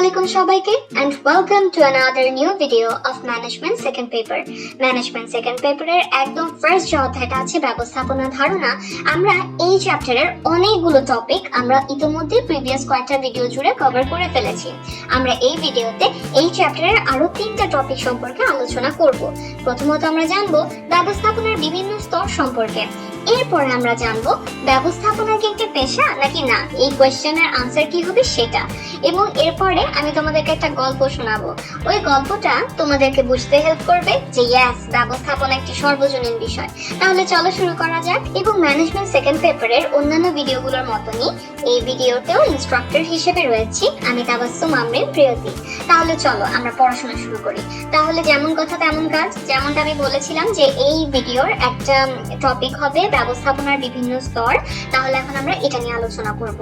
Assalamualaikum সবাইকে and welcome to another new video of management second paper. Management second paper এর একদম first যে অধ্যায়টা আছে ব্যবস্থাপনা ধারণা, আমরা এই চ্যাপ্টারের অনেকগুলো টপিক আমরা ইতিমধ্যে প্রিভিয়াস কয়েকটা ভিডিও জুড়ে কভার করে ফেলেছি। আমরা এই ভিডিওতে এই চ্যাপ্টারের আরো 3টা টপিক সম্পর্কে আলোচনা করব। প্রথমত আমরা জানবো ব্যবস্থাপনার বিভিন্ন স্তর সম্পর্কে। এরপরে আমরা জানবো ব্যবস্থাপনা কি একটা পেশা নাকি না, এই কোয়েশ্চেনের আনসার কি হবে সেটা। এবং এরপরে আমি তোমাদেরকে একটা গল্প শোনাবো, ওই গল্পটা তোমাদেরকে বুঝতে হেল্প করবে যে ইয়েস, ব্যবস্থাপনা একটি সর্বজনীন বিষয়। তাহলে চলো শুরু করা যাক। এবং ম্যানেজমেন্ট সেকেন্ড পেপারের অন্যান্য ভিডিওগুলোর মতনই এই ভিডিওতেও ইনস্ট্রাক্টর হিসেবে রয়েছি আমি তাবাসসুম আমরিন প্রিয়তি। তাহলে চলো আমরা পড়াশোনা শুরু করি। তাহলে যেমন কথা তেমন কাজ, যেমনটা আমি বলেছিলাম যে এই ভিডিওর একটা টপিক হবে ব্যবস্থাপনার বিভিন্ন স্তর। তাহলে এখন আমরা এটা নিয়ে আলোচনা করব,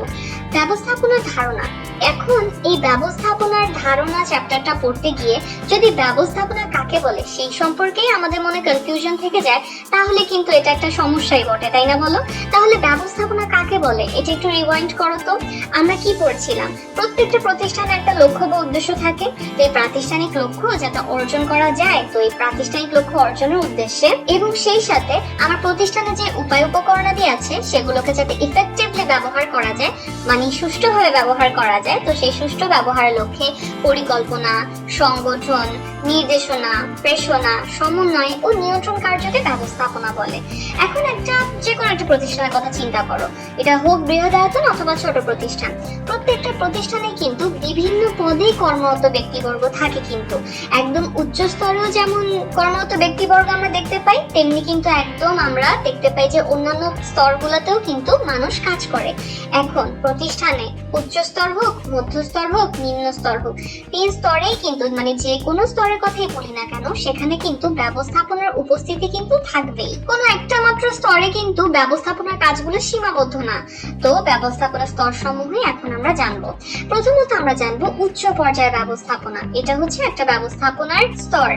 ব্যবস্থাপনার ধারণা। এখন এই ব্যবস্থাপনার ধারণা চ্যাপ্টারটা পড়তে গিয়ে যদি ব্যবস্থাপনা কাকে বলে সেই সম্পর্কেই আমাদের মনে কনফিউশন থেকে যায়, তাহলে কিন্তু এটা একটা সমস্যাই বটে, তাই না বলো? তাহলে ব্যবস্থাপনা কাকে বলে এটা একটু রিওয়াইন্ড করো তো। আমরা কি পড়ছিলাম? প্রত্যেকটা প্রতিষ্ঠানের একটা লক্ষ্য বা উদ্দেশ্য থাকে। তো এই প্রাতিষ্ঠানিক লক্ষ্য যাতে অর্জন করা যায়, তো এই প্রাতিষ্ঠানিক লক্ষ্য অর্জনের উদ্দেশ্যে এবং সেই সাথে আমার প্রতিষ্ঠানে যে উপায় উপকরণাদি আছে সেগুলোকে যাতে ইফেক্টিভলি ব্যবহার করা যায়, মানে সুষ্ঠুভাবে ব্যবহার করা যায়, তো সেই সুষ্ঠু ব্যবহারের লক্ষ্যে পরিকল্পনা, সংগঠন, নির্দেশনা, প্রেষণা, সমন্বয় ও নিয়ন্ত্রণ কার্যকে ব্যবস্থাপনা বলে। এখন যে কোনো একটা প্রতিষ্ঠানের কথা চিন্তা করো, এটা হোক বৃহদায়তন অথবা ছোট প্রতিষ্ঠান। প্রত্যেকটা প্রতিষ্ঠানে কিন্তু বিভিন্ন পদে কর্মরত ব্যক্তিবর্গ থাকে, কিন্তু একদম উচ্চ স্তরেও যেমন কর্মরত ব্যক্তিবর্গ আমরা দেখতে পাই, তেমনি কিন্তু একদম আমরা দেখতে পাই যে অন্যান্য স্তরগুলোতেও কিন্তু মানুষ কাজ করে। এখন প্রতিষ্ঠানে উচ্চ স্তর হোক, মধ্যস্তর হোক, নিম্ন স্তর হোক, 3 স্তরেই কিন্তু মানে যে কোনো স্তরের কথাই বলি না কেন, সেখানে কিন্তু ব্যবস্থাপনার উপস্থিতি কিন্তু থাকবেই। কোনো একটা মাত্র স্তরে কিন্তু ব্যবস্থাপনার কাজগুলো সীমাবদ্ধ না। তো ব্যবস্থাপনা স্তর সমূহে এখন আমরা জানবো। প্রথমত আমরা জানবো উচ্চ পর্যায়ের ব্যবস্থাপনা, এটা হচ্ছে একটা ব্যবস্থাপনার স্তর।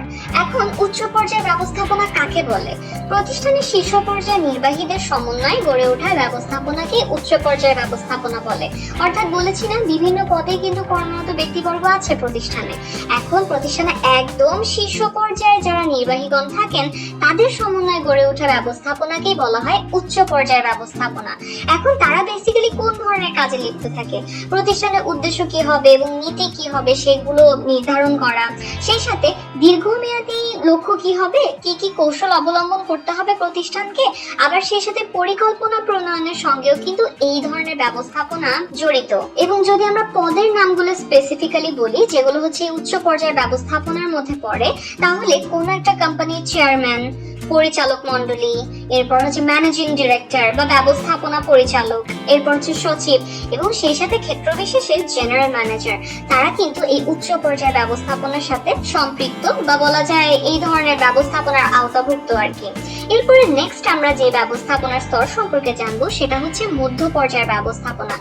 এখন উচ্চ পর্যায়ের ব্যবস্থাপনা কাকে বলে? প্রতিষ্ঠানের শীর্ষ পর্যায়ে নির্বাহীদের সমন্বয়ে গড়ে ওঠা ব্যবস্থাপনাকে উচ্চ পর্যায়ের ব্যবস্থাপনা বলে। অর্থাৎ বলেছি না, বিভিন্ন পদে কিন্তু কর্মরত ব্যক্তিবর্গ আছে প্রতিষ্ঠানে। এখন প্রতিষ্ঠানে একদম শীর্ষ পর্যায়ে যারা নির্বাহীগণ থাকেন তাদের সমন্বয়ে গড়ে ওঠা ব্যবস্থাপনাকেই বলা হয় উচ্চ পর্যায়ের ব্যবস্থাপনা। এখন তারা বেসিক্যালি কোন ধরনের কাজে লিপ্ত থাকে, প্রতিষ্ঠানের উদ্দেশ্য কি হবে এবং নীতি কি হবে সেগুলো নির্ধারণ করা, সেই সাথে দীর্ঘমেয়াদী লক্ষ্য কি হবে, কি কি কৌশল অবলম্বন করতে হবে প্রতিষ্ঠানকে, আবার সেই সাথে পরিকল্পনা প্রণয়নের সঙ্গেও কিন্তু এই ধরনের ব্যবস্থাপনা জড়িত। এবং যদি আমরা পদের নামগুলো স্পেসিফিক্যালি বলি, যেগুলো হচ্ছে উচ্চ পর্যায়ের ব্যবস্থাপনার মধ্যে পড়ে, তাহলে কোন একটা কোম্পানির চেয়ারম্যান, পরিচালক মন্ডলী, এরপর হচ্ছে ম্যানেজিং ডিরেক্টর বা ব্যবস্থাপনা পরিচালক, এরপর হচ্ছে সচিব এবং সেই সাথে ক্ষেত্র বিশেষে জেনারেল ম্যানেজার, তারা কিন্তু এই উচ্চ পর্যায়ের ব্যবস্থাপনার সাথে সম্পৃক্ত বা বলা যায় এই ধরনের ব্যবস্থাপনার আওতাভুক্ত আর কি। এরপরে নেক্সট আমরা যে ব্যবস্থাপনার স্তর সম্পর্কে জানবো সেটা হচ্ছে মধ্য পর্যায়ের ব্যবস্থাপনা।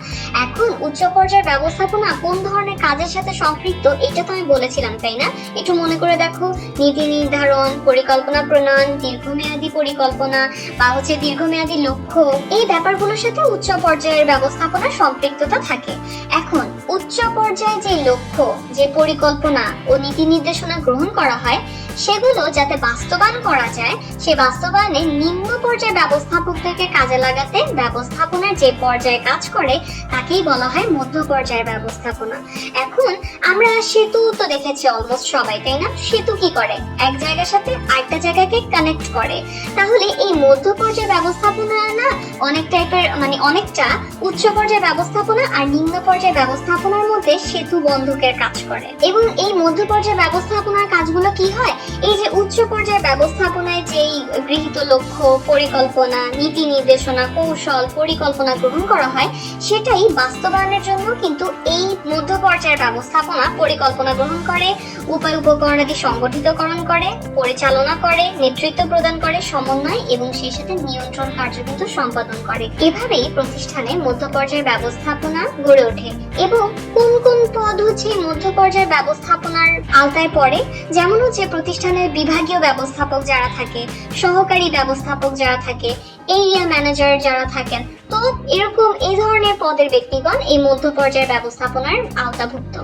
এখন উচ্চ পর্যায়ের ব্যবস্থাপনা কোন ধরনের কাজের সাথে সম্পৃক্ত এটা তো আমি বলেছিলাম, তাই না? একটু মনে করে দেখো, নীতি নির্ধারণ, পরিকল্পনা প্রণয়ন, দীর্ঘমেয়াদী পরিকল্পনা বা হচ্ছে দীর্ঘমেয়াদী লক্ষ্য, এই ব্যাপারগুলোর সাথে উচ্চ পর্যায়ের ব্যবস্থাপনার সম্পৃক্ততা থাকে। এখন উচ্চ পর্যায়ে যে লক্ষ্য, যে পরিকল্পনা ও নীতি নির্দেশনা গ্রহণ করা হয় সেগুলো যাতে বাস্তবায়ন করা যায়, সে বাস্তবায়নে নিম্ন পর্যায়ে ব্যবস্থাপকদেরকে কাজে লাগাতে ব্যবস্থাপনার যে পর্যায়ে কাজ করে তাকেই বলা হয় মধ্য পর্যায়ের ব্যবস্থাপনা। এখন আমরা সেতু তো দেখেছি অলমোস্ট সবাই, তাই না? সেতু কি করে? এক জায়গার সাথে আরেকটা জায়গাকে কানেক্ট করে। তাহলে এই মধ্য পর্যায়ের ব্যবস্থাপনা না অনেক টাইপের, মানে অনেকটা উচ্চ পর্যায়ের ব্যবস্থাপনা আর নিম্ন পর্যায়ের ব্যবস্থাপনার মধ্যে সেতু বন্ধকের কাজ করে। এবং এই মধ্য পর্যায়ের ব্যবস্থাপনার কাজগুলো কি হয়? এই যে উচ্চ পর্যায়ের ব্যবস্থাপনায় যেই গৃহীত লক্ষ্য, পরিকল্পনা, নীতি নির্দেশনা, কৌশল, পরিকল্পনা গ্রহণ করা হয় সেটাই বাস্তবায়নের জন্য কিন্তু এই মধ্য পর্যায়ের ব্যবস্থাপনা পরিকল্পনা গ্রহণ করে, উপায় উপকরণাদি সংগঠিতকরণ করে, পরিচালনা করে, নেতৃত্ব প্রদান করে, সমন্বয় এবং সেই সাথে নিয়ন্ত্রণ কার্য কিন্তু সম্পাদন করে। এভাবেই প্রতিষ্ঠানে মধ্য পর্যায়ের ব্যবস্থাপনা গড়ে ওঠে। এবং কোন কোন পদ হচ্ছে মধ্য পর্যায়ের ব্যবস্থাপনার আওতায় পড়ে? যেমন হচ্ছে প্রতিষ্ঠানের বিভাগীয় ব্যবস্থাপক যারা থাকে, সহকারী ব্যবস্থাপক যারা থাকে, এরিয়া ম্যানেজার যারা থাকেন, তো এরকম এই ধরনের পদের ব্যক্তিগণ এই মধ্য পর্যায়ের ব্যবস্থাপনার আওতাভুক্ত।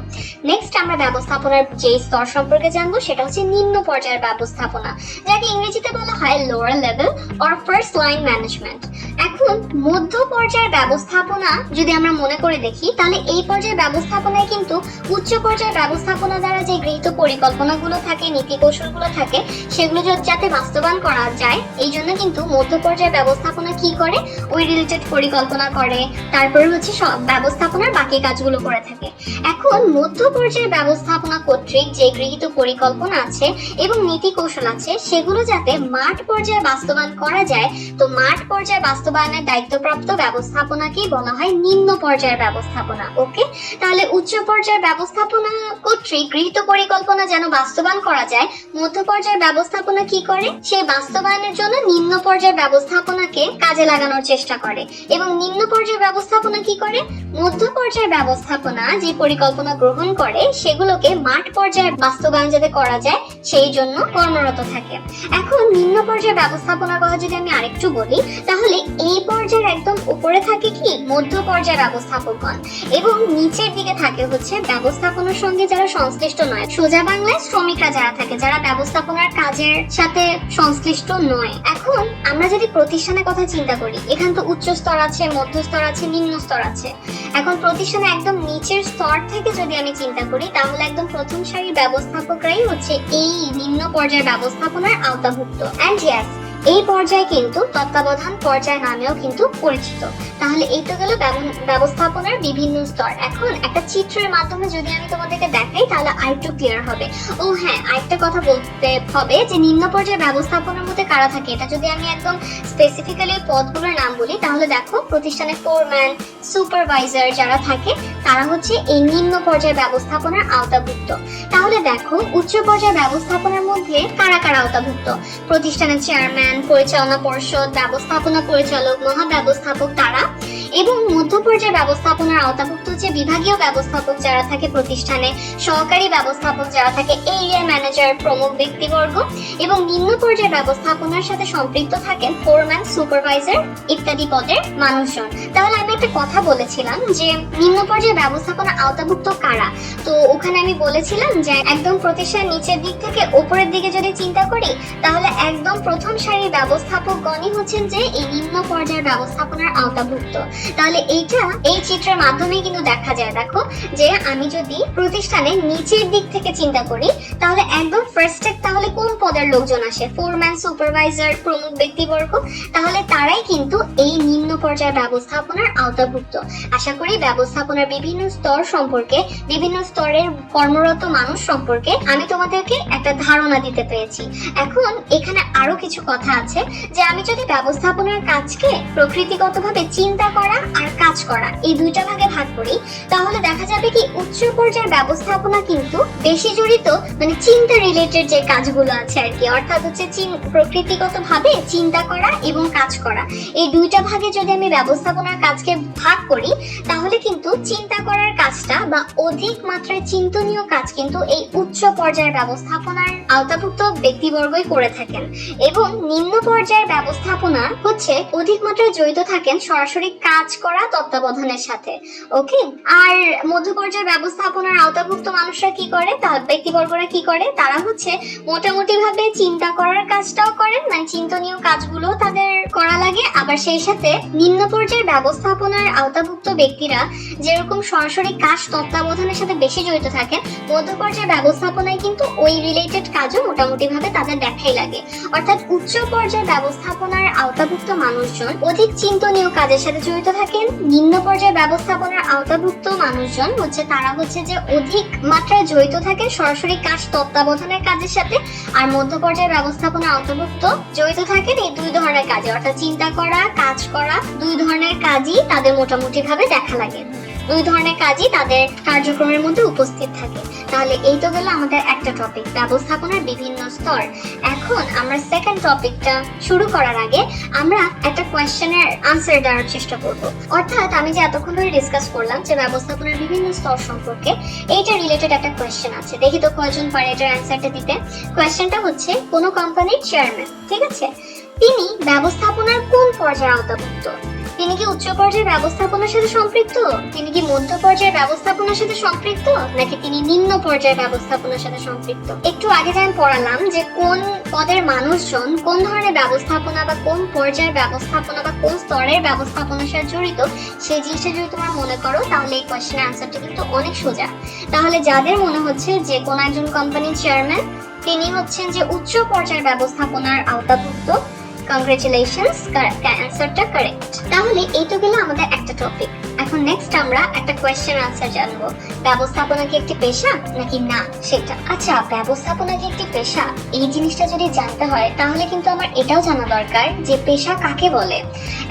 নেক্সট আমরা ব্যবস্থাপনার যে স্তর সম্পর্কে জানবো সেটা হচ্ছে নিম্ন পর্যায়ের ব্যবস্থাপনা, যাকে ইংরেজিতে বলা হয় lower level or first line management. এখন মধ্য পর্যায়ের ব্যবস্থাপনা যদি আমরা মনে করে দেখি, তাহলে এই পর্যায়ের ব্যবস্থাপনায় কিন্তু উচ্চ পর্যায়ের ব্যবস্থাপনা দ্বারা যে গৃহীত পরিকল্পনাগুলো থাকে, নীতি কৌশলগুলো থাকে, সেগুলো যাতে বাস্তবায়ন করা যায়, এই জন্য কিন্তু মধ্য পর্যায়ের ব্যবস্থাপনা কি করে, ওই রিলেটেড পরিকল্পনা করে, তারপরে হচ্ছে সব ব্যবস্থাপনার বাকি কাজগুলো করে থাকে। এখন মধ্য পর্যায়ের ব্যবস্থাপনা কর্তৃক যে গৃহীত পরিকল্পনা আছে এবং নীতি কৌশল আছে, সেগুলো যাতে মাঠ পর্যায়ে বাস্তবায়ন করা যায়, তো মাঠ পর্যায়ে বাস্তবায়নের দায়িত্বপ্রাপ্ত ব্যবস্থাপনাকেই বলা হয় নিম্ন পর্যায়ের ব্যবস্থাপনা। ওকে, তাহলে উচ্চ পর্যায়ের ব্যবস্থাপনা কর্তৃক গৃহীত পরিকল্পনা যেন বাস্তবায়ন করা যায়, মধ্য পর্যায়ের ব্যবস্থাপনা কি করে, সেই বাস্তবায়নের জন্য নিম্ন পর্যায়ের ব্যবস্থাপনাকে কাজে লাগানোর চেষ্টা করে। এবং নিম্ন পর্যায়ের ব্যবস্থাপনা কি করে, মধ্য পর্যায়ের ব্যবস্থাপনা যে পরিকল্পনা গ্রহণ করে সেগুলোকে মাঠ পর্যায়ে বাস্তবায়ন যাতে করা যায় সেই জন্য কর্মরত থাকে। এখন নিম্ন পর্যায়ের ব্যবস্থাপনার কথা যদি আমি আরেকটু বলি, তাহলে এই পর্যায়ের একদম উপরে থাকে কি মধ্য পর্যায়ের ব্যবস্থাপকগণ, এবং নিচের দিকে থাকে হচ্ছে ব্যবস্থাপনার সঙ্গে যারা সংশ্লিষ্ট নয়, সোজা বাংলায় শ্রমিকরা যারা থাকে, যারা ব্যবস্থাপনার কাজের সাথে সংশ্লিষ্ট নয়। এখন আমরা যদি প্রতিষ্ঠানের কথা চিন্তা করি, এখানে তো উচ্চ স্তর আছে, মধ্য স্তর আছে, নিম্ন স্তর আছে। এখন প্রতিষ্ঠানে একদম নিচের স্তর থেকে যদি আমি চিন্তা করি, তাহলে একদম প্রথম সারির ব্যবস্থাপকরাই হচ্ছে এই নিম্ন পর্যায়ের ব্যবস্থাপনার আওতাভুক্ত। এন্ড ইয়েস, এই পর্যায়ে কিন্তু তত্ত্বাবধান পর্যায় নামেও কিন্তু পরিচিত। তাহলে এই তো গেল ব্যবস্থাপনার বিভিন্ন স্তর। এখন একটা চিত্রের মাধ্যমে যদি আমি তোমাদেরকে দেখাই তাহলে আরেকটু ক্লিয়ার হবে। ও হ্যাঁ, আরেকটা কথা বলতে হবে যে নিম্ন পর্যায়ে ব্যবস্থাপনার মধ্যে কারা থাকে, এটা যদি আমি একদম স্পেসিফিক্যালি পদগুলোর নাম বলি, তাহলে দেখো প্রতিষ্ঠানে ফোরম্যান, সুপারভাইজার যারা থাকে তারা হচ্ছে এই নিম্ন পর্যায়ে ব্যবস্থাপনার আওতাভুক্ত। তাহলে দেখো উচ্চ পর্যায়ে ব্যবস্থাপনার মধ্যে কারা কারা আওতাভুক্ত, প্রতিষ্ঠানের চেয়ারম্যান, পরিচালনা পর্ষদ, ব্যবস্থাপনা পরিচালক, মহাব্যবস্থাপক তারা। এবং মধ্য পর্যায়ে ব্যবস্থাপনার আওতাভুক্ত হচ্ছে বিভাগীয় ব্যবস্থাপক যারা থাকে প্রতিষ্ঠানে, সহকারী ব্যবস্থাপক যারা থাকে, এরিয়া ম্যানেজার প্রমুখ ব্যক্তিবর্গ। এবং নিম্ন পর্যায়ে ব্যবস্থাপনার সাথে সম্পৃক্ত থাকেন ফোরম্যান, সুপারভাইজার ইত্যাদি পদের মানুষজন। তাহলে আমি একটা কথা বলেছিলাম যে নিম্ন পর্যায়ে ব্যবস্থাপনা আওতাভুক্ত কারা, তো ওখানে আমি বলেছিলাম যে একদম প্রতিষ্ঠান নিচের দিক থেকে উপরের দিকে যদি চিন্তা করি, তাহলে একদম প্রথম সারির ব্যবস্থাপকগণই হচ্ছেন যে এই নিম্ন পর্যায়ের ব্যবস্থাপনার আওতাভুক্ত। তাহলে এইটা এই চিত্রের মাধ্যমে কিন্তু দেখা যায়। দেখো যে আমি যদি প্রতিষ্ঠানের নিচের দিক থেকে চিন্তা করি, তাহলে একদম ফার্স্টে তাহলে কোন পদের লোকজন আসে, ফোরম্যান, সুপারভাইজার প্রমুখ ব্যক্তিবর্গ, তাহলে তারাই কিন্তু এই নিম্ন পর্যায়ের ব্যবস্থাপনার আওতাভুক্ত। আশা করি ব্যবস্থাপনার বিভিন্ন স্তর সম্পর্কে, বিভিন্ন স্তরের কর্মরত মানুষ সম্পর্কে আমি তোমাদেরকে একটা ধারণা দিতে পেরেছি। এখন এখানে আরো কিছু কথা আছে যে আমি যদি ব্যবস্থাপনার কাজকে প্রকৃতিগতভাবে চিন্তা করা আর কাজ করা এই দুইটা ভাগে ভাগ করি, তাহলে দেখা যাবে কি উচ্চ পর্যায়ের ব্যবস্থাপনা কিন্তু বেশি জড়িত মানে চিন্তা রিলেটেড যে কাজগুলো আছে আর কি, অর্থাৎ হচ্ছে প্রকৃতিগতভাবে চিন্তা করা এবং কাজ করা, এই দুইটা ভাগে যদি আমি ব্যবস্থাপনার কাজকে ভাগ করি, তাহলে কিন্তু চিন্তা করার কাজটা বা অধিক মাত্রায় চিন্তনীয় কাজ কিন্তু এই উচ্চ পর্যায়ের ব্যবস্থাপনার আওতাভুক্ত ব্যক্তিবর্গই করে থাকেন। এবং নিম্ন পর্যায়ের ব্যবস্থাপনা হচ্ছে অধিক মাত্রায় জড়িত থাকেন সরাসরি কাজ করা তত্ত্বাবধানের সাথে। ওকে, আর মধ্য পর্যায়ের ব্যবস্থাপনার আওতাভুক্ত মানুষরা কি করে, তার ব্যক্তিবর্গরা কি করে, তারা হচ্ছে মোটামুটি ভাবে চিন্তা করার কাজটাও করেন, মানে চিন্তনীয় কাজগুলো তাদের করা লাগে। আবার সেই সাথে নিম্ন পর্যায়ের ব্যবস্থাপনার আওতাভুক্ত ব্যক্তিরা যেরকম সরাসরি কাজ তত্ত্বাবধানের সাথে বেশি জড়িত থাকেন, মধ্য পর্যায়ের ব্যবস্থাপনায় কিন্তু ওই রিলেটেড কাজও মোটামুটি ভাবে তাদের দেখাই লাগে। অর্থাৎ উচ্চ পর্যায়ের ব্যবস্থাপনার আওতাভুক্ত মানুষজন অধিক চিন্তনীয় কাজের সাথে জড়িত থাকেন, নিম্ন পর্যায়ের ব্যবস্থাপনার আওতাভুক্ত মানুষজন হচ্ছে তারা হচ্ছে যে অধিক মাত্রায় জড়িত থাকেন সরাসরি কাজ তত্ত্বাবধানের কাজের সাথে, আর মধ্য পর্যায়ের ব্যবস্থাপনা আওতাভুক্ত জড়িত থাকেন এই দুই ধরনের কাজে, অর্থাৎ চিন্তা করা, কাজ করা, দুই ধরনের কাজই তাদের মোটামুটি ভাবে দেখা লাগে, দুই ধরনের কাজই তাদের কার্যক্রমের মধ্যে উপস্থিত থাকে। তাহলে এই তো গেল আমাদের একটা টপিক, ব্যবস্থাপনার বিভিন্ন স্তর। এখন আমরা সেকেন্ড টপিকটা শুরু করার আগে আমরা একটা কোয়েশ্চেনের আনসার দেওয়ার চেষ্টা করব। অর্থাৎ আমি যে এতক্ষণ ধরে ডিসকাস করলাম যে ব্যবস্থাপনার বিভিন্ন স্তর সম্পর্কে, এইটা রিলেটেড একটা কোয়েশ্চেন আছে, দেখি তো কয়জন পারে এটার অ্যান্সারটা দিতে। কোয়েশ্চেনটা হচ্ছে কোনো কোম্পানির চেয়ারম্যান, ঠিক আছে, তিনি ব্যবস্থাপনার কোন পর্যায়ে আওতাভুক্ত? তিনি কি উচ্চ পর্যায়ের ব্যবস্থাপনার সাথে সম্পৃক্ত, তিনি কি মধ্য পর্যায়ের ব্যবস্থাপনার সাথে সম্পৃক্ত, নাকি তিনি নিম্ন পর্যায়ের ব্যবস্থাপনার সাথে সম্পৃক্ত? একটু আগে আমি পড়ালাম যে কোন পদের মানুষজন কোন ধরনের ব্যবস্থাপনা বা কোন পর্যায়ের ব্যবস্থাপনা বা কোন স্তরের ব্যবস্থাপনার সাথে জড়িত, সেই জিনিসটা যদি তোমরা মনে করো তাহলে এই কোশ্চেনের আনসারটা কিন্তু অনেক সোজা। তাহলে যাদের মনে হচ্ছে যে কোন একজন কোম্পানির চেয়ারম্যান তিনি হচ্ছেন যে উচ্চ পর্যায়ের ব্যবস্থাপনার আওতাভুক্ত, কংগ্রেচুলেশনস, অ্যানসারটা কারেক্ট। তাহলে এই তো গেল আমাদের একটা টপিক। এখন নেক্সট আমরা একটা কোয়েশ্চেন আনসার জানবো, ব্যবস্থাপনা কি একটি পেশা নাকি না সেটা। আচ্ছা, ব্যবস্থাপনা কি একটি পেশা, এই জিনিসটা যদি জানতে হয় তাহলে কিন্তু আমার এটাও জানা দরকার যে পেশা কাকে বলে।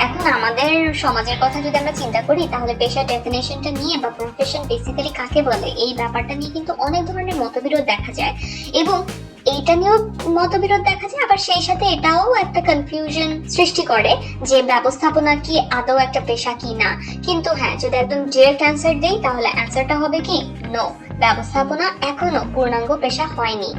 এখন আমাদের সমাজের কথা যদি আমরা চিন্তা করি তাহলে পেশার ডেফিনেশনটা নিয়ে বা প্রফেশন বেসিক্যালি কাকে বলে এই ব্যাপারটা নিয়ে কিন্তু অনেক ধরনের মতবিরোধ দেখা যায়, এবং এইটা নিয়েও মতবিরোধ দেখা যায়, আবার সেই সাথে এটাও একটা কনফিউশন সৃষ্টি করে যে ব্যবস্থাপনা কি আদৌ একটা পেশা কি না। কিন্তু হ্যাঁ, যদি একদম ডিরেক্ট অ্যান্সার দেই তাহলে অ্যান্সারটা হবে কি নো, ব্যবস্থাপনা এখনো পূর্ণাঙ্গ পেশা হয়নি,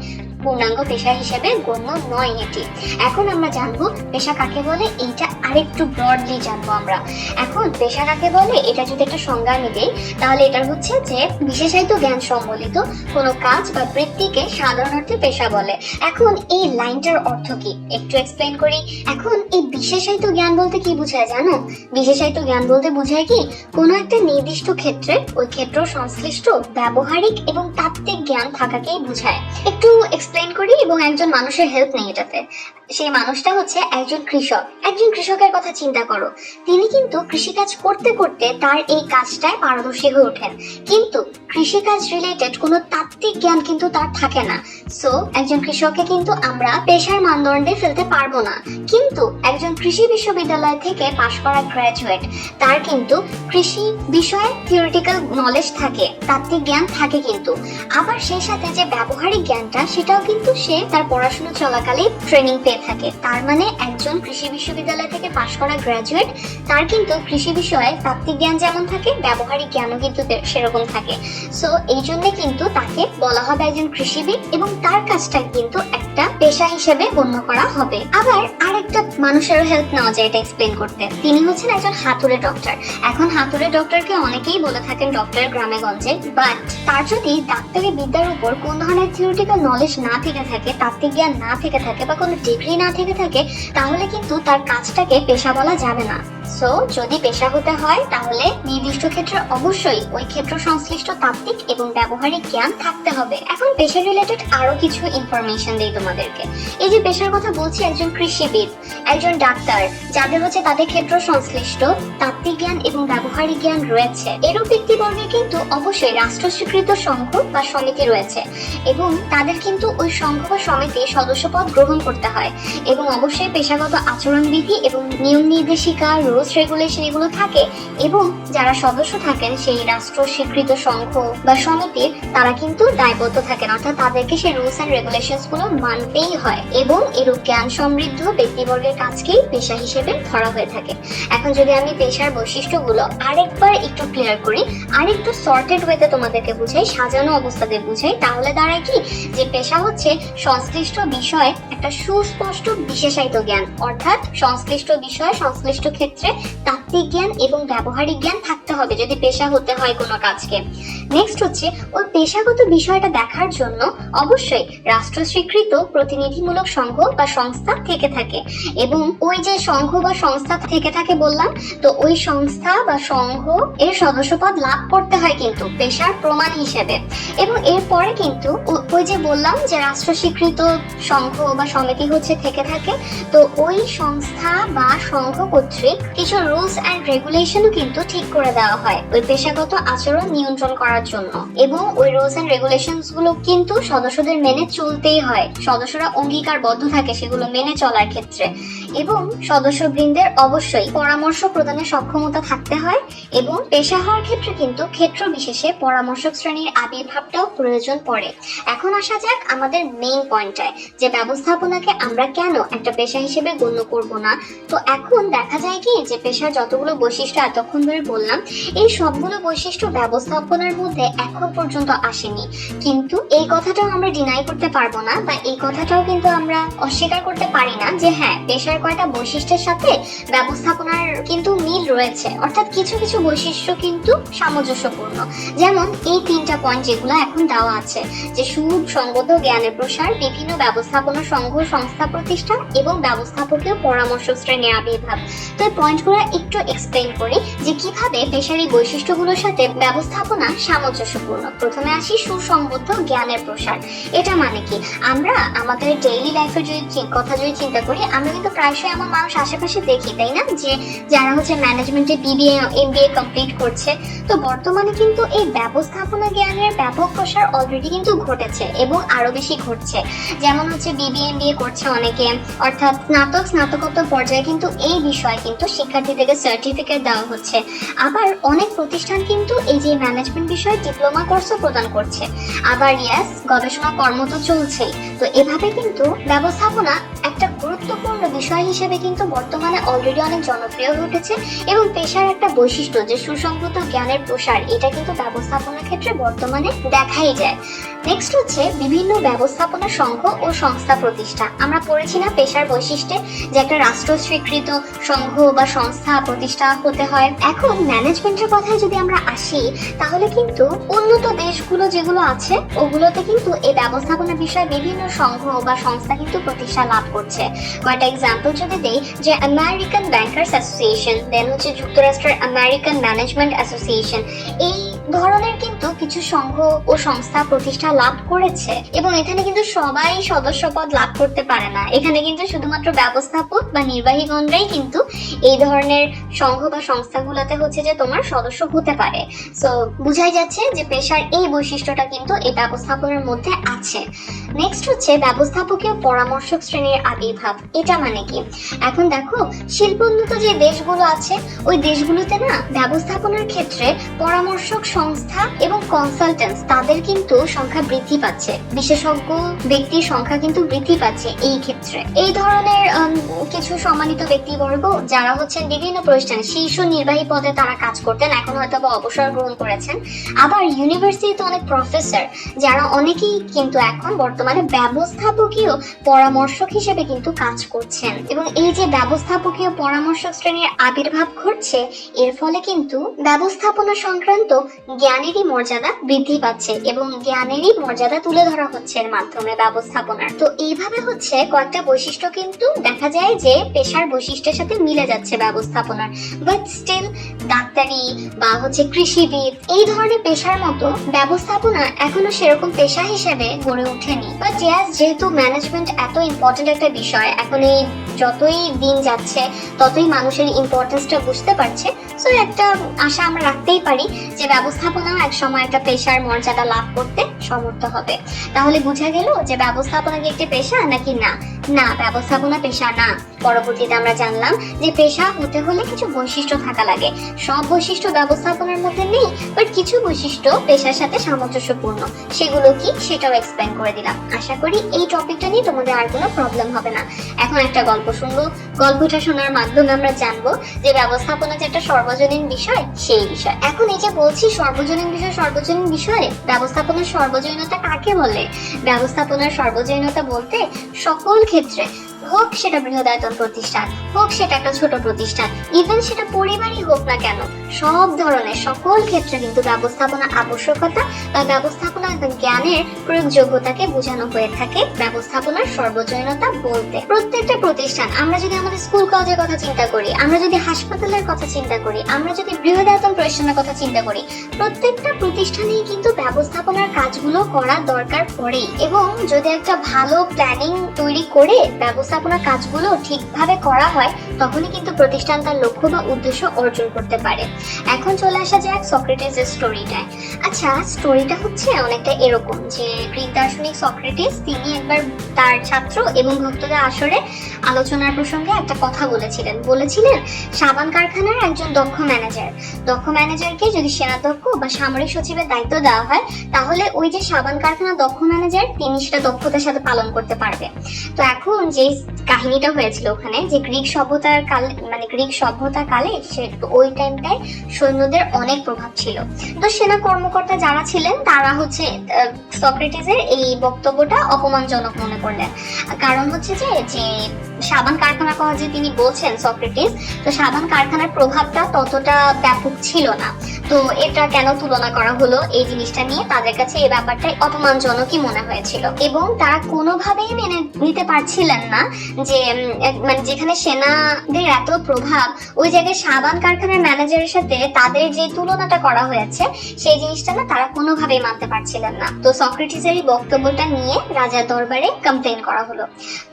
পূর্ণাঙ্গ পেশা হিসেবে গণ্য নয় এটি। এখন আমরা জানবো পেশা কাকে বলে, এইটা আরেকটু ব্রডলি জানবো আমরা। এখন পেশা কাকে বলে এটা যদি একটা সংজ্ঞা আমি দেই তাহলে এটা হচ্ছে যে বিশেষায়িত জ্ঞান সম্বলিত কোনো কাজ বা বৃত্তিকে সাধারণ অর্থে পেশা বলে। এখন এই লাইনটার অর্থ কি একটু এক্সপ্লেন করি। এখন এই বিশেষায়িত জ্ঞান বলতে কি বোঝায় জানো? বিশেষায়িত জ্ঞান বলতে বোঝায় কি কোনো একটা নির্দিষ্ট ক্ষেত্রে ওই ক্ষেত্র সংশ্লিষ্ট ব্যবহারিক এবং তাত্ত্বিক জ্ঞান থাকাকেই বোঝায়। একটু এক্সপ্লেন করি এবং একজন মানুষের হেল্প নেই এটাতে। সেই মানুষটা হচ্ছে একজন কৃষক। একজন কৃষকের কথা চিন্তা করো, তিনি কিন্তু কৃষিকাজ করতে করতে তার এই কাজটায় পারদর্শী হয়ে ওঠেন, কিন্তু কৃষিকাজ রিলেটেড কোনো তাত্ত্বিক জ্ঞান কিন্তু তার থাকে না। সো একজন কৃষককে কিন্তু আমরা পেশার মানদণ্ডে ফেলতে পারবো না। কিন্তু একজন কৃষি বিশ্ববিদ্যালয় থেকে পাশ করা গ্র্যাজুয়েট, তার কিন্তু কৃষি বিষয়ে থিওরিটিক্যাল নলেজ থাকে, তাত্ত্বিক জ্ঞান থাকে, কিন্তু আবার সেই সাথে যে ব্যবহারিক জ্ঞানটা সেটাও কিন্তু সে তার পড়াশোনা চলাকালে ট্রেনিং পেয়ে থাকে। তার মানে একজন কৃষি বিশ্ববিদ্যালয় থেকে পাশ করা গ্র্যাজুয়েট, তার কিন্তু কৃষি বিষয়ে তাত্ত্বিক জ্ঞান যেমন থাকে ব্যবহারিক জ্ঞানও কিন্তু সেরকম থাকে। সো এই জন্য কিন্তু তাকে বলা হবে একজন কৃষিবিদ, এবং তার কাজটা কিন্তু একটা পেশা হিসেবে গণ্য করা হবে। আবার আরেকটা মানুষেরও হেল্প নেওয়া যায় এটা এক্সপ্লেন করতে, তিনি হচ্ছেন একজন হাতুড়ে ডক্টর। এখন হাতুড়ে ডক্টরকে অনেকেই বলে থাকেন ডক্টর গ্রামে গঞ্জে, বাট তার যদি ডাক্তারি বিদ্যার উপর কোন ধরনের থিওরিটিক্যাল নলেজ না থেকে থাকে, তাত্ত্বিক জ্ঞান না থেকে থাকে, বা কোনো ডিগ্রি না থেকে থাকে, তাহলে কিন্তু তার কাজটাকে পেশা বলা যাবে না। সো যদি পেশা হতে হয় তাহলে নির্দিষ্ট ক্ষেত্রে অবশ্যই ওই ক্ষেত্র সংশ্লিষ্ট তাত্ত্বিক এবং ব্যবহারিক জ্ঞান থাকতে হবে। এখন পেশা রিলেটেড আরো কিছু ইনফরমেশন দেই তোমাদেরকে। এই যে পেশার কথা বলছি, একজন কৃষিবিদ, একজন ডাক্তার, যাদের হচ্ছে তাদের ক্ষেত্র সংশ্লিষ্ট তাত্ত্বিক জ্ঞান এবং ব্যবহারিক জ্ঞান রয়েছে, এরূপ ব্যক্তিবর্গের কিন্তু অবশ্যই রাষ্ট্র স্বীকৃত সংঘ বা সমিতি রয়েছে, এবং তাদের কিন্তু ওই সংঘ বা সমিতির সদস্যপদ গ্রহণ করতে হয়, এবং অবশ্যই পেশাগত আচরণবিধি এবং নিয়ম নির্দেশিকা, রুলস রেগুলেশন এগুলো থাকে, এবং যারা সদস্য থাকেন সেই রাষ্ট্র স্বীকৃত সংঘ বা সমিতির, তারা কিন্তু দায়বদ্ধ থাকেন, অর্থাৎ তাদেরকে সেই রুলস এন্ড রেগুলেশনস গুলো মানতেই হয়, এবং এরূপ জ্ঞান সমৃদ্ধ ব্যক্তিবর্গের কাজকেই পেশা হিসেবে ধরা হয়ে থাকে। এখন যদি আমি পেশার বৈশিষ্ট্যগুলো আরেকবার একটু ক্লিয়ার করি, আরেকটু সর্টেড ওয়েতে তোমাদেরকে বুঝাই, সাজানো অবস্থাতে বুঝাই, তাহলে দাঁড়ায় কি যে পেশা হচ্ছে সংশ্লিষ্ট বিষয়ে একটা সুস্পষ্ট বিশেষায়িত জ্ঞান, অর্থাৎ সংশ্লিষ্ট বিষয় সংশ্লিষ্ট ক্ষেত্রে তাত্ত্বিক জ্ঞান এবং ব্যবহারিক জ্ঞান থাকতে হবে যদি পেশা হতে হয় কোনো কাজকে। নেক্সট হচ্ছে ওই পেশাগত বিষয়টা দেখার জন্য অবশ্যই রাষ্ট্র স্বীকৃত প্রতিনিধিমূলক সংঘ বা সংস্থা থেকে থাকে, এবং ওই যে সংঘ বা সংস্থা থেকে থাকে বললাম, তো ওই সংস্থা বা সংঘ এর সদস্যপদ লাভ করতে হয় কিন্তু পেশার প্রমাণ হিসেবে। এবং এরপরে কিন্তু ওই যে বললাম যে রাষ্ট্র স্বীকৃত সংঘ বা সমিতি হচ্ছে থেকে থাকে, তো ওই সংস্থা বা সংঘ কর্তৃক কিছু রুলস এন্ড রেগুলেশনও কিন্তু ঠিক করে দেওয়া হয় ওই পেশাগত আচরণ নিয়ন্ত্রণ করার জন্য, এবং ওই রুলস এন্ড রেগুলেশনস গুলো কিন্তু সদস্যদের মেনে চলতেই হয়, সদস্যরা অঙ্গীকারবদ্ধ থাকে সেগুলো মেনে চলার ক্ষেত্রে, এবং সদস্যবৃন্দের অবশ্যই পরামর্শ প্রদানের সক্ষমতা থাকতে হয়, এবং পেশা হওয়ার ক্ষেত্রে কিন্তু ক্ষেত্র বিশেষে পরামর্শক শ্রেণীর আবির্ভাবটাও প্রয়োজন পড়ে। এখন আসা যাক আমাদের মেইন পয়েন্টটায়, যে ব্যবস্থাপনাকে আমরা কেন একটা পেশা হিসেবে গণ্য করব না। তো এখন দেখা যায় কি যে পেশার যতগুলো বৈশিষ্ট্য এতক্ষণ ধরে বললাম, এই সবগুলো বৈশিষ্ট্য ব্যবস্থাপনার মধ্যে এখন পর্যন্ত আসেনি, কিন্তু এই কথাটাও আমরা ডিনাই করতে পারবো না, বা এই কথাটাও কিন্তু আমরা অস্বীকার করতে পারি না যে হ্যাঁ, পেশার কয়টা বৈশিষ্ট্যের সাথে ব্যবস্থাপনার কিন্তু মিল রয়েছে, অর্থাৎ কিছু কিছু বৈশিষ্ট্য কিন্তু সামঞ্জস্যপূর্ণ। যেমন এই 3টা পয়েন্ট যেগুলো এখন দেওয়া আছে, যে সুসংগত জ্ঞানের প্রসার, বিভিন্ন ব্যবস্থাপনা সংঘ সংস্থা প্রতিষ্ঠা এবং ব্যবস্থাপকীয় পরামর্শ শ্রেণীর আবির্ভাব। তো এই পয়েন্টগুলো একটু এক্সপ্লেইন করি যে কিভাবে পেশার এই বৈশিষ্ট্যগুলোর সাথে ব্যবস্থাপনা সামঞ্জস্যপূর্ণ। প্রথমে আসি সুসংগত জ্ঞানের প্রসার। এটা মানে কি, আমরা আমাদের ডেইলি লাইফের কথা যদি চিন্তা করি, আমরা কিন্তু প্রায়শই আমার মানুষ আশেপাশে দেখি, তাই না, যে যারা হচ্ছে ম্যানেজমেন্টে বিবিএ এমবিএ কমপ্লিট করছে। তো বর্তমানে কিন্তু এই ব্যবস্থাপনা জ্ঞানের ব্যাপক প্রসার অলরেডি কিন্তু ঘটেছে এবং আরো বেশি ঘটছে। যেমন হচ্ছে বিবিএ এমবিএ করছে অনেকে, অর্থাৎ স্নাতকোত্তর পর্যায়ে কিন্তু এই বিষয়ে কিন্তু শিক্ষার্থীদেরকে সার্টিফিকেট দেওয়া হচ্ছে। আবার অনেক প্রতিষ্ঠান কিন্তু এই যে ম্যানেজমেন্ট বিষয়ে ডিপ্লোমা কোর্সও প্রদান করছে। আবার গবেষণা কর্ম তো চলছেই। তো এভাবে কিন্তু ব্যবস্থাপনা একটা গুরুত্বপূর্ণ বিষয় হিসেবে কিন্তু বর্তমানে অলরেডি অনেক জনপ্রিয় হয়ে উঠেছে এবং পেশার একটা বৈশিষ্ট্য যে সুসংগত জ্ঞানের প্রসার, এটা কিন্তু ব্যবস্থাপনার ক্ষেত্রে বর্তমানে দেখাই যায়। নেক্সট হচ্ছে বিভিন্ন ব্যবস্থাপনা সংঘ ও সংস্থা প্রতিষ্ঠা। আমরা পড়েছি না পেশার বৈশিষ্ট্যে যে একটা রাষ্ট্র স্বীকৃত সংঘ বা সংস্থা প্রতিষ্ঠা হতে হয়। এখন ম্যানেজমেন্টের কথায় যদি আমরা আসি, তাহলে কিন্তু উন্নত দেশগুলো যেগুলো আছে ওগুলোতে কিন্তু এই ব্যবস্থাপনা বিষয়ে বিভিন্ন সংঘ বা সংস্থা কিন্তু প্রতিষ্ঠা লাভ করছে। কয়েকটা এক্সাম্পল যদি দেই, যে আমেরিকান ব্যাংকার্স অ্যাসোসিয়েশন, দেন হচ্ছে যুক্তরাষ্ট্রের আমেরিকান ম্যানেজমেন্ট অ্যাসোসিয়েশন, এই ধরনের কিন্তু কিছু সংঘ ও সংস্থা প্রতিষ্ঠা লাভ করেছে। এবং এখানে কিন্তু সবাই সদস্য পদ লাভ করতে পারে না, এখানে কিন্তু শুধুমাত্র ব্যবস্থাপক বা নির্বাহীগণরাই কিন্তু এই ধরনের সংঘ বা সংস্থাগুলোতে হচ্ছে যে তোমার সদস্য হতে পারে। সো বুঝাই যাচ্ছে যে পেশার এই বৈশিষ্ট্যটা কিন্তু এই ব্যবস্থাপনার মধ্যে আছে। নেক্সট হচ্ছে ব্যবস্থাপকীয় পরামর্শক শ্রেণীর আবির্ভাব। এটা মানে কি, এখন দেখো শিল্পোন্নত যে দেশগুলো আছে ওই দেশগুলোতে না ব্যবস্থাপনার ক্ষেত্রে পরামর্শক সংস্থা এবং কনসালটেন্টস তাদের কিন্তু সংখ্যা বৃদ্ধি পাচ্ছে, বিশেষজ্ঞ ব্যক্তির সংখ্যা কিন্তু বৃদ্ধি পাচ্ছে। এই ক্ষেত্রে এই ধরনের কিছু সম্মানিত ব্যক্তিবর্গ যারা হচ্ছেন বিভিন্ন প্রতিষ্ঠানে শীর্ষ নির্বাহী পদে তারা কাজ করতেন, এখন হয়তো বা অবসর গ্রহণ করেছেন। আবার ইউনিভার্সিটিতে অনেক প্রফেসর যারা অনেকেই কিন্তু এখন বর্তমানে ব্যবস্থাপকীয় পরামর্শক হিসেবে কিন্তু কাজ করছেন। এবং এই যে ব্যবস্থাপকীয় পরামর্শক শ্রেণীর আবির্ভাব ঘটছে, এর ফলে কিন্তু ব্যবস্থাপনা সংক্রান্ত জ্ঞানেরই মর্যাদা বৃদ্ধি পাচ্ছে এবং জ্ঞানেরই মর্যাদা তুলে ধরা হচ্ছে এর মাধ্যমে ব্যবস্থাপনার। তো এইভাবে হচ্ছে কয়েকটা বৈশিষ্ট্য কিন্তু দেখা যায় যে পেশার বৈশিষ্ট্যের সাথে মিলে যাচ্ছে ব্যবস্থাপনার। বাট স্টিল ডাক্তারি বা হচ্ছে কৃষিবিদ এই ধরনের পেশার মতো ব্যবস্থাপনা এখনো সেরকম পেশা হিসেবে গড়ে ওঠেনি। বাট যেহেতু ম্যানেজমেন্ট এত ইম্পর্টেন্ট একটা বিষয়, এখন এই যতই দিন যাচ্ছে ততই মানুষের ইম্পর্টেন্সটা বুঝতে পারছে। সো একটা আশা আমরা রাখতেই পারি যে ব্যবস্থাপনা এক সময় একটা পেশার মর্যাদা লাভ করতে সমর্থ হবে। তাহলে বোঝা গেল যে ব্যবস্থাপনা কি একটি পেশা নাকি না? না, ব্যবস্থাপনা পেশা না। পরবর্তীতে আমরা জানলাম যে পেশা হতে হলে কিছু বৈশিষ্ট্য থাকা লাগে। সব বৈশিষ্ট্য ব্যবস্থাপনার মধ্যে নেই, বাট কিছু বৈশিষ্ট্য পেশার সাথে সামঞ্জস্যপূর্ণ। সেগুলো কি সেটাও এক্সপ্লেন করে দিলাম। আশা করি এই টপিকটা নিয়ে তোমাদের আর কোনো প্রবলেম হবে না। এখন একটা গল্প শুনবো, গল্পটা শোনার মাধ্যমে আমরা জানবো যে ব্যবস্থাপনা যে একটা সর্বজনীন বিষয়, সেই বিষয়। এখন এই যে বলছি সর্বজনীন বিষয়ে ব্যবস্থাপনার সর্বজনীনতা কাকে বলে? ব্যবস্থাপনার সর্বজনীনতা বলতে সকল ক্ষেত্রে, হোক সেটা বৃহদায়তন প্রতিষ্ঠান, হোক সেটা একটা ছোট প্রতিষ্ঠান, ইভেন সেটা পরিবারই হোক না কেন, সব ধরনের সকল ক্ষেত্রে কিন্তু ব্যবস্থাপনা আবশ্যকতা বা ব্যবস্থাপনা জ্ঞানের প্রয়োগযোগ্যতাকে বোঝানো হয়ে থাকে ব্যবস্থাপনার সর্বজনীনতা বলতে। প্রত্যেকটা প্রতিষ্ঠান, আমরা যদি আমাদের স্কুল কলেজের কথা চিন্তা করি, আমরা যদি হাসপাতালের কথা চিন্তা করি, আমরা যদি বৃহদায়তন প্রতিষ্ঠানের কথা চিন্তা করি, প্রত্যেকটা প্রতিষ্ঠানেই কিন্তু ব্যবস্থাপনার কাজগুলো করা দরকার পড়ে। এবং যদি একটা ভালো প্ল্যানিং তৈরি করে ব্যবস্থাপনার কাজগুলো ঠিকভাবে করা হয়, তখনই কিন্তু প্রতিষ্ঠান তার লক্ষ্য বা উদ্দেশ্য অর্জন করতে পারে। এখন চলে আসা যাক সক্রেটিসের স্টোরিটায়। আচ্ছা, স্টোরিটা হচ্ছে অনেকটা এরকম যে গ্রিক দার্শনিক সক্রেটিস তিনি একবার তার ছাত্র এবং ভক্তদের আসরে আলোচনার প্রসঙ্গে একটা কথা বলেছিলেন সাবান কারখানার একজন দক্ষ ম্যানেজারকে যদি সেনাধ্যক্ষ বা সামরিক সচিবের দায়িত্ব দেওয়া হয়, তাহলে ওই যে সাবান কারখানার দক্ষ ম্যানেজার তিনি সেটা দক্ষতার সাথে পালন করতে পারবে। তো এখন যে কাহিনীটা হয়েছিল ওখানে, যে গ্রিক সভ্যতার কালে ওই টাইমটায় সৈন্যদের অনেক প্রভাব ছিল। তো সেনা কর্মকর্তা যারা ছিলেন তারা হচ্ছে সক্রেটিসের এই বক্তব্যটা অপমানজনক মনে করলেন। কারণ হচ্ছে যে সাবান কারখানার কথা যে তিনি বলছেন সক্রেটিস, তো সাবান কারখানার প্রভাবটা ততটা ব্যাপক ছিল না। তো এটা কেন তুলনা করা হলো এই জিনিসটা নিয়ে তাদের কাছে এই ব্যাপারটাই অপমানজনকই মনে হয়েছিল, এবং তারা কোনোভাবেই মেনে নিতে পারছিলেন না যে মানে যেখানে সেনাদের এত প্রভাব ওই জায়গায় সাবান কারখানার ম্যানেজারের সাথে তাদের যে তুলনাটা করা হয়েছে সেই জিনিসটা না তারা কোনোভাবেই মানতে পারছিলেন না। তো সক্রেটিসের এই বক্তব্যটা নিয়ে রাজার দরবারে কমপ্লেন করা হলো।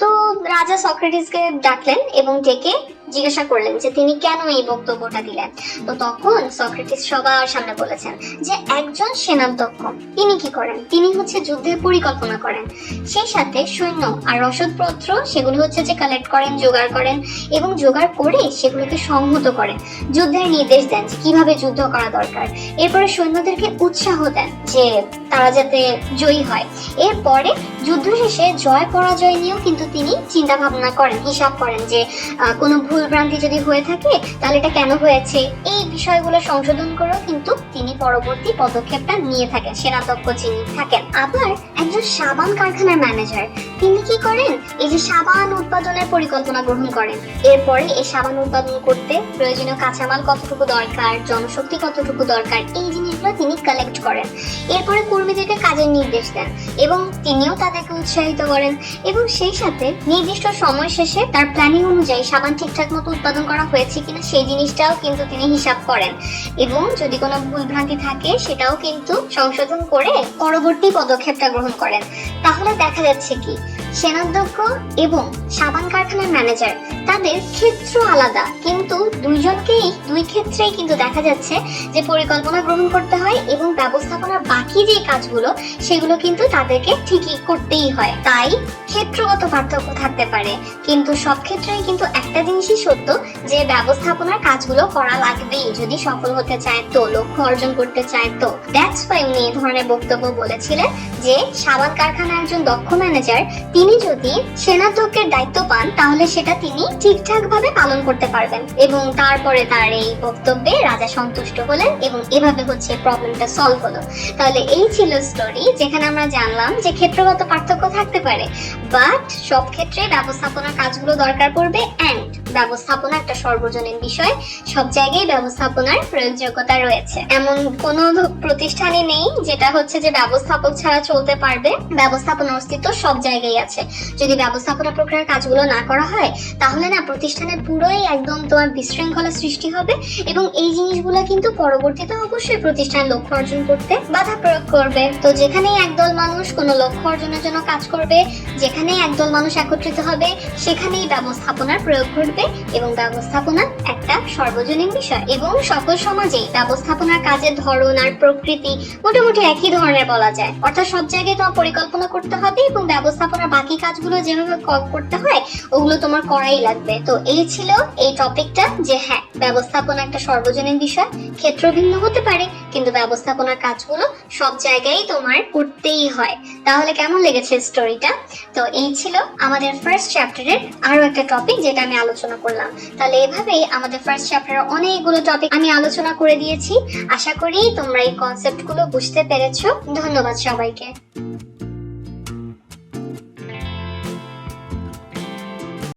তো রাজা সক্রেটিসকে ডাকলেন এবং ডেকে জিজ্ঞাসা করলেন যে তিনি কেন এই বক্তব্যটা দিলেন। তো তখন সক্রেটিস সবার সামনে বলেছেন যে একজন সেনাধ্যক্ষ তিনি কি করেন, তিনি হচ্ছে যুদ্ধের পরিকল্পনা করেন, সেই সাথে সৈন্য আর রসদপত্র সেগুলো হচ্ছে যে কালেক্ট করেন, জোগাড় করেন, এবং জোগাড় করে সেগুলোকে সংহত করেন, যুদ্ধের নির্দেশ দেন যে কিভাবে যুদ্ধ করা দরকার, এরপরে সৈন্যদেরকে উৎসাহ দেন যে তারা যাতে জয়ী হয়। এরপরে যুদ্ধ শেষে জয় পরাজয় নিয়েও কিন্তু তিনি চিন্তা ভাবনা করেন, হিসাব করেন যে কোনো ভুল ভ্রান্তি যদি হয়ে থাকে তাহলে এটা কেন হয়েছে, এই বিষয়গুলো সংশোধন করেও কিন্তু তিনি পরবর্তী পদক্ষেপটা নিয়ে থাকেন, সেনাধ্যক্ষ যিনি থাকেন। আবার একজন সাবান কারখানার ম্যানেজার তিনি কি করেন, এই যে সাবান উৎপাদনের পরিকল্পনা গ্রহণ করেন, এরপরে এই সাবান উৎপাদন করতে প্রয়োজনীয় কাঁচামাল কতটুকু দরকার, জনশক্তি কতটুকু দরকার, এই জিনিসগুলো তিনি কালেক্ট করেন। এরপরে কর্মীদেরকে কাজের নির্দেশ দেন এবং তিনিও তাদেরকে উৎসাহিত করেন, এবং সেই সাথে নির্দিষ্ট সময় শেষে তার প্ল্যানিং অনুযায়ী সাবান ঠিকঠাক মতো উৎপাদন করা হয়েছে কিনা সেই জিনিসটাও কিন্তু তিনি হিসাব করেন, এবং যদি কোনো ভুল ভ্রান্তি থাকে সেটাও কিন্তু সংশোধন করে পরবর্তী পদক্ষেপটা গ্রহণ করেন। তাহলে দেখা যাচ্ছে কি সেনাধ্যক্ষ এবং সাবান কারখানার ম্যানেজার তাদের ক্ষেত্র আলাদা, কিন্তু দুই ক্ষেত্রেই কিন্তু দেখা যাচ্ছে যে পরিকল্পনা গ্রহণ করতে হয় এবং ব্যবস্থাপনার বাকি যে কাজগুলো সেগুলো কিন্তু তাদেরকে ঠিকই করতেই হয়। তাই ক্ষেত্রগত পার্থক্য থাকতে পারে, কিন্তু সব ক্ষেত্রেই কিন্তু একটা জিনিসই সত্য যে ব্যবস্থাপনার কাজগুলো করা লাগবেই যদি সফল হতে চায়, তো লক্ষ্য অর্জন করতে চায়। তো দ্যাটস ওয়াই উনি এই ধরনের বক্তব্য বলেছিলেন যে সাবান কারখানার একজন দক্ষ ম্যানেজার তিনি যদি সেনাধ্যক্ষের দায়িত্ব পান তাহলে সেটা তিনি ঠিকঠাক ভাবে পালন করতে পারবেন, এবং তারপরে তার এই বক্তব্যে রাজা সন্তুষ্ট হলেন এবং এভাবে হচ্ছে প্রবলেমটা সলভ হলো। তাহলে এই ছিল স্টোরি, যেখানে আমরা জানলাম যে ক্ষেত্রগত পার্থক্য থাকতে পারে, বাট সব ক্ষেত্রে ব্যবস্থাপনার কাজগুলো দরকার পড়বে, এন্ড ব্যবস্থাপনা একটা সর্বজনীন বিষয়, সব জায়গায় ব্যবস্থাপনার প্রয়োগযোগ্যতা রয়েছে। এমন কোনো প্রতিষ্ঠানই নেই যেটা হচ্ছে যে ব্যবস্থাপক ছাড়া চলতে পারবে, ব্যবস্থাপনার অস্তিত্ব সব জায়গায় আছে। যদি ব্যবস্থাপনা প্রক্রিয়ার কাজগুলো না করা হয় তাহলে না প্রতিষ্ঠানে পুরোই একদম তোমার বিশৃঙ্খলা সৃষ্টি হবে, এবং এই জিনিসগুলো কিন্তু পরবর্তীতে অবশ্যই প্রতিষ্ঠানের লক্ষ্য অর্জন করতে বাধা প্রয়োগ করবে। তো যেখানেই একদল মানুষ কোনো লক্ষ্য অর্জনের জন্য কাজ করবে, যেখানেই একদল মানুষ একত্রিত হবে, সেখানেই ব্যবস্থাপনার প্রয়োগ ঘটবে, এবং ব্যবস্থাপনা একটা সর্বজনীন বিষয়, এবং সকল সমাজেই ব্যবস্থাপনার কাজের ধরন আর প্রকৃতি মোটামুটি একই ধরনের বলা যায়। অর্থাৎ সব জায়গায় তোমার পরিকল্পনা করতে হবে এবং ব্যবস্থাপনার বাকি কাজগুলো যেভাবে করতে হয় ওগুলো তোমার করাই লাগবে। তো এই ছিল এই টপিকটা, যে হ্যাঁ ব্যবস্থাপনা একটা সর্বজনীন বিষয়, ক্ষেত্র ভিন্ন হতে পারে কিন্তু ব্যবস্থাপনার কাজগুলো সব জায়গায় তোমার করতেই হয়। তাহলে কেমন লেগেছে স্টোরিটা? তো এই ছিল আমাদের ফার্স্ট চ্যাপ্টারের আরো একটা টপিক যেটা আমি আলোচনা করলাম। তাহলে এভাবেই আমাদের ফার্স্ট চ্যাপ্টারের অনেকগুলো টপিক আমি আলোচনা করে দিয়েছি। আশা করি তোমরা এই কনসেপ্টগুলো বুঝতে পেরেছো। ধন্যবাদ সবাইকে।